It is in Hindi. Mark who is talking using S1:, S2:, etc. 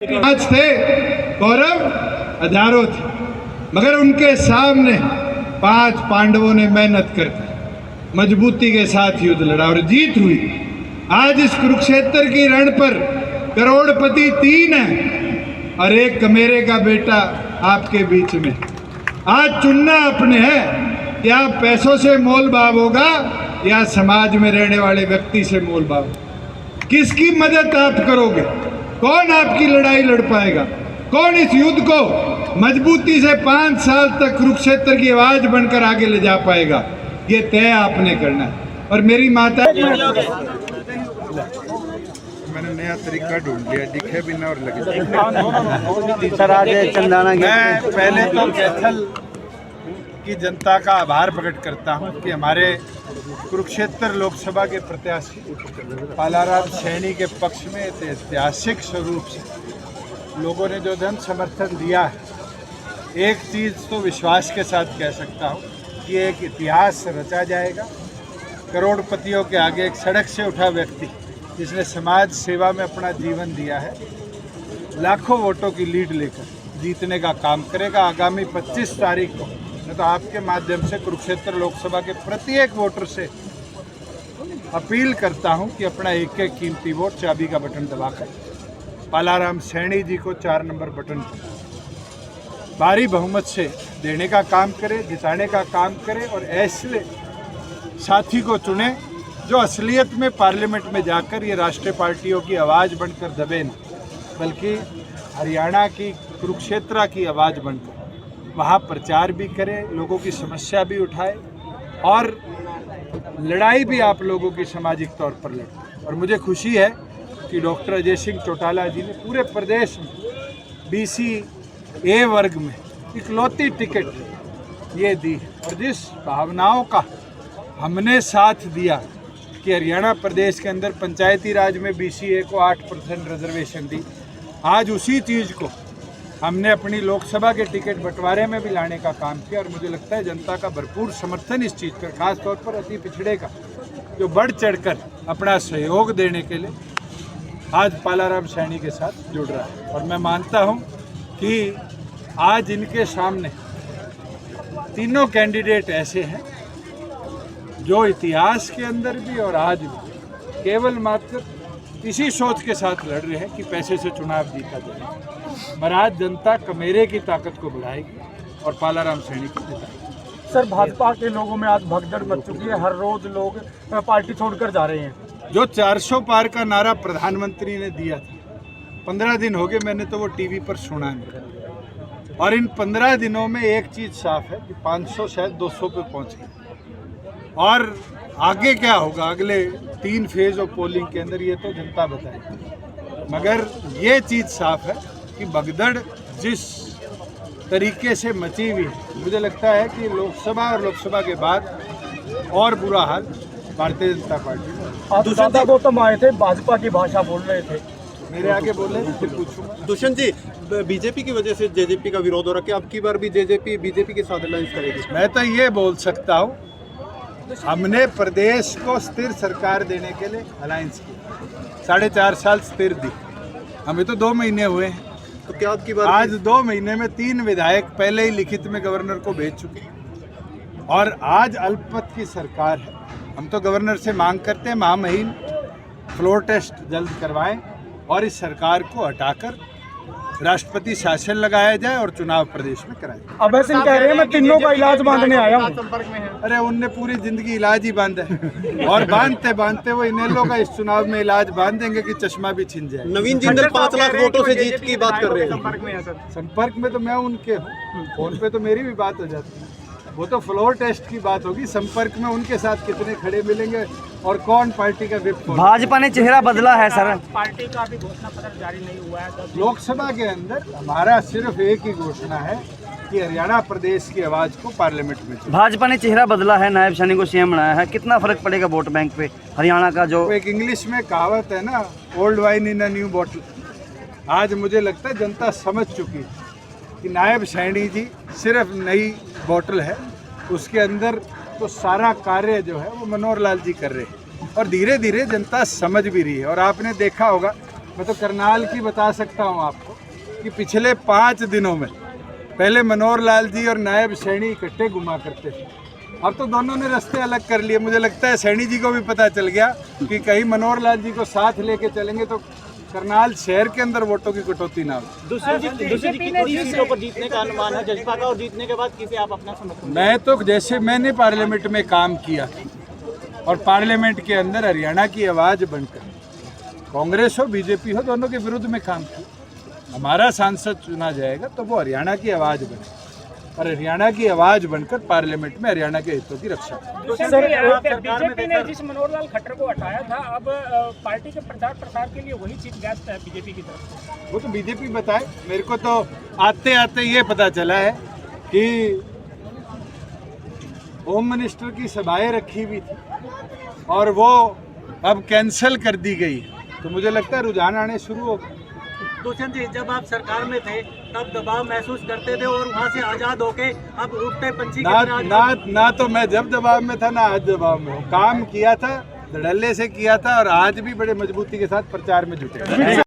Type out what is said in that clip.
S1: आज थे कौरव हजारों थे, मगर उनके सामने 5 पांडवों ने मेहनत करके मजबूती के साथ युद्ध लड़ा और जीत हुई। आज इस कुरुक्षेत्र की रण पर करोड़पति 3 हैं और एक कमेरे का बेटा आपके बीच में। आज चुनना अपने है कि आप पैसों से मोल भाव होगा या समाज में रहने वाले व्यक्ति से मोल भाव। किसकी मदद आप करोगे? कौन आपकी लड़ाई लड़ पाएगा? कौन इस युद्ध को मजबूती से 5 साल तक कुरुक्षेत्र की आवाज बनकर आगे ले जा पाएगा? ये तय आपने करना है। और मेरी माता, मैंने नया तरीका ढूंढ लिया, दिखे भी ना और लगे। मैं पहले तो कैथल की जनता का आभार प्रकट करता हूं कि हमारे कुरुक्षेत्र लोकसभा के प्रत्याशी पालाराम सैनी के पक्ष में ऐतिहासिक स्वरूप से लोगों ने जो जन समर्थन दिया है, एक चीज़ तो विश्वास के साथ कह सकता हूँ कि एक इतिहास रचा जाएगा। करोड़पतियों के आगे एक सड़क से उठा व्यक्ति जिसने समाज सेवा में अपना जीवन दिया है, लाखों वोटों की लीड लेकर जीतने का काम करेगा। आगामी 25 तारीख को मैं तो आपके माध्यम से कुरुक्षेत्र लोकसभा के प्रत्येक वोटर से अपील करता हूं कि अपना एक एक कीमती वोट चाबी का बटन दबाकर पालाराम सैनी जी को 4 नंबर बटन भारी बहुमत से देने का काम करें, जिताने का काम करें और ऐसे साथी को चुने जो असलियत में पार्लियामेंट में जाकर ये राष्ट्रीय पार्टियों की आवाज़ बनकर दबे न, बल्कि हरियाणा की कुरुक्षेत्र की आवाज़ बनकर वहाँ प्रचार भी करे, लोगों की समस्या भी उठाए और लड़ाई भी आप लोगों की सामाजिक तौर पर लड़े। और मुझे खुशी है कि डॉक्टर अजय सिंह चौटाला जी ने पूरे प्रदेश में BC A वर्ग में इकलौती टिकट ये दी और जिस भावनाओं का हमने साथ दिया कि हरियाणा प्रदेश के अंदर पंचायती राज में BC A को 8% रिजर्वेशन दी, आज उसी चीज़ को हमने अपनी लोकसभा के टिकट बंटवारे में भी लाने का काम किया। और मुझे लगता है जनता का भरपूर समर्थन इस चीज़ पर, खास तौर पर अति पिछड़े का, जो बढ़ चढ़कर अपना सहयोग देने के लिए आज पालाराम सैनी के साथ जुड़ रहा है। और मैं मानता हूं कि आज इनके सामने तीनों कैंडिडेट ऐसे हैं जो इतिहास के अंदर भी और आज भी केवल मात्र इसी सोच के साथ लड़ रहे हैं कि पैसे से चुनाव जीता जाए। मगर आज जनता कमेरे की ताकत को बढ़ाएगी और पालाराम सैनी को जिताएगी।
S2: सर, भाजपा के लोगों में आज भगदड़ मच चुकी है, हर रोज लोग पार्टी छोड़कर जा रहे हैं।
S1: जो 400 पार का नारा प्रधानमंत्री ने दिया था, 15 दिन हो गए, मैंने तो वो टीवी पर सुना नहीं। और इन 15 दिनों में एक चीज़ साफ है कि 500 शायद 200 पे पहुँच गए। और आगे क्या होगा अगले 3 फेज ऑफ पोलिंग के अंदर, ये तो जनता बताएगी। मगर ये चीज़ साफ है कि भगदड़ जिस तरीके से मची हुई है, मुझे लगता है कि लोकसभा और लोकसभा के बाद और बुरा हाल भारतीय जनता पार्टी में।
S2: दादा गौतम आए थे, भाजपा की भाषा बोल रहे थे,
S1: मेरे आगे बोले फिर पूछूंगा।
S3: दुष्यंत जी, बीजेपी की वजह से जेजेपी का विरोध हो रहा है, अब की बार भी बीजेपी के साथ अलायंस करेगी?
S1: मैं तो ये बोल सकता हूँ, हमने प्रदेश को स्थिर सरकार देने के लिए अलायंस की 4.5 साल स्थिर दी, हमें तो 2 महीने हुए हैं।
S3: तो क्या आपकी बार
S1: आज 2 महीने में 3 विधायक पहले ही लिखित में गवर्नर को भेज चुके हैं और आज अल्पमत की सरकार है। हम तो गवर्नर से मांग करते हैं महामहिम फ्लोर टेस्ट जल्द करवाएं और इस सरकार को हटाकर राष्ट्रपति शासन लगाया जाए और चुनाव प्रदेश में कराए।
S2: अभय सिंह कह रहे हैं मैं तीनों का इलाज बांधने आया हूँ।
S1: अरे उनने पूरी जिंदगी इलाज ही बांधा है और बांधते बांधते वो इनेलो का इस चुनाव में इलाज बांध देंगे कि चश्मा भी छिन जाए।
S3: नवीन जिंदल 5 लाख वोटों से जीत की बात कर रहे हैं।
S1: संपर्क में तो मैं उनके हूँ, फोन पे तो मेरी भी बात हो जाती है। वो तो फ्लोर टेस्ट की बात होगी, संपर्क में उनके साथ कितने खड़े मिलेंगे और कौन पार्टी का विप।
S2: भाजपा ने चेहरा बदला है सर,
S4: पार्टी का भी घोषणा पत्र जारी नहीं हुआ है।
S1: लोकसभा के अंदर हमारा सिर्फ एक ही घोषणा है कि हरियाणा प्रदेश की आवाज को पार्लियामेंट में।
S2: भाजपा ने चेहरा बदला है, नायब सैनी को CM बनाया है, कितना फर्क पड़ेगा वोट बैंक पे हरियाणा का? जो
S1: एक इंग्लिश में कहावत है ना, old wine in a new bottle. आज मुझे लगता है जनता समझ चुकी है कि नायब सैनी जी सिर्फ नई बोतल है, उसके अंदर तो सारा कार्य जो है वो मनोहर लाल जी कर रहे हैं और धीरे धीरे जनता समझ भी रही है। और आपने देखा होगा मैं तो करनाल की बता सकता हूँ आपको कि पिछले 5 दिनों में पहले मनोहर लाल जी और नायब सैनी इकट्ठे घुमा करते थे, अब तो दोनों ने रास्ते अलग कर लिए। मुझे लगता है सैनी जी को भी पता चल गया कि कहीं मनोहर लाल जी को साथ लेके चलेंगे तो करनाल शहर के अंदर वोटों की कटौती ना हो।
S4: दूसरी कितनी सीटों पर जीतने का अनुमान है जजपा का, और जीतने के बाद किसे आप अपना समर्थन?
S1: मैं तो जैसे मैंने पार्लियामेंट में काम किया और पार्लियामेंट के अंदर हरियाणा की आवाज़ बनकर कांग्रेस हो बीजेपी हो दोनों के विरुद्ध में काम किया। हमारा सांसद चुना जाएगा तो वो हरियाणा की आवाज़ बने और हरियाणा की आवाज़ बनकर पार्लियामेंट में हरियाणा के हितों की रक्षा करें।
S4: बीजेपी ने जिस मनोहर लाल खट्टर को हटाया था, अब पार्टी के प्रचार प्रसार के लिए वही चीफ गेस्ट है बीजेपी की तरफ से।
S1: वो तो बीजेपी बताए, मेरे को तो आते आते ये पता चला है कि होम मिनिस्टर की सभाएं रखी हुई थी और वो अब कैंसिल कर दी गई, तो मुझे लगता है रुझान आने शुरू हो गए।
S4: दुष्यंत जी, जब आप सरकार में थे तब दबाव महसूस करते थे और वहाँ से आजाद होके अब उठते पंछी
S1: ना तो मैं जब दबाव में था ना आज दबाव में हूँ। काम किया था, धड़ल्ले से किया था और आज भी बड़े मजबूती के साथ प्रचार में जुटे।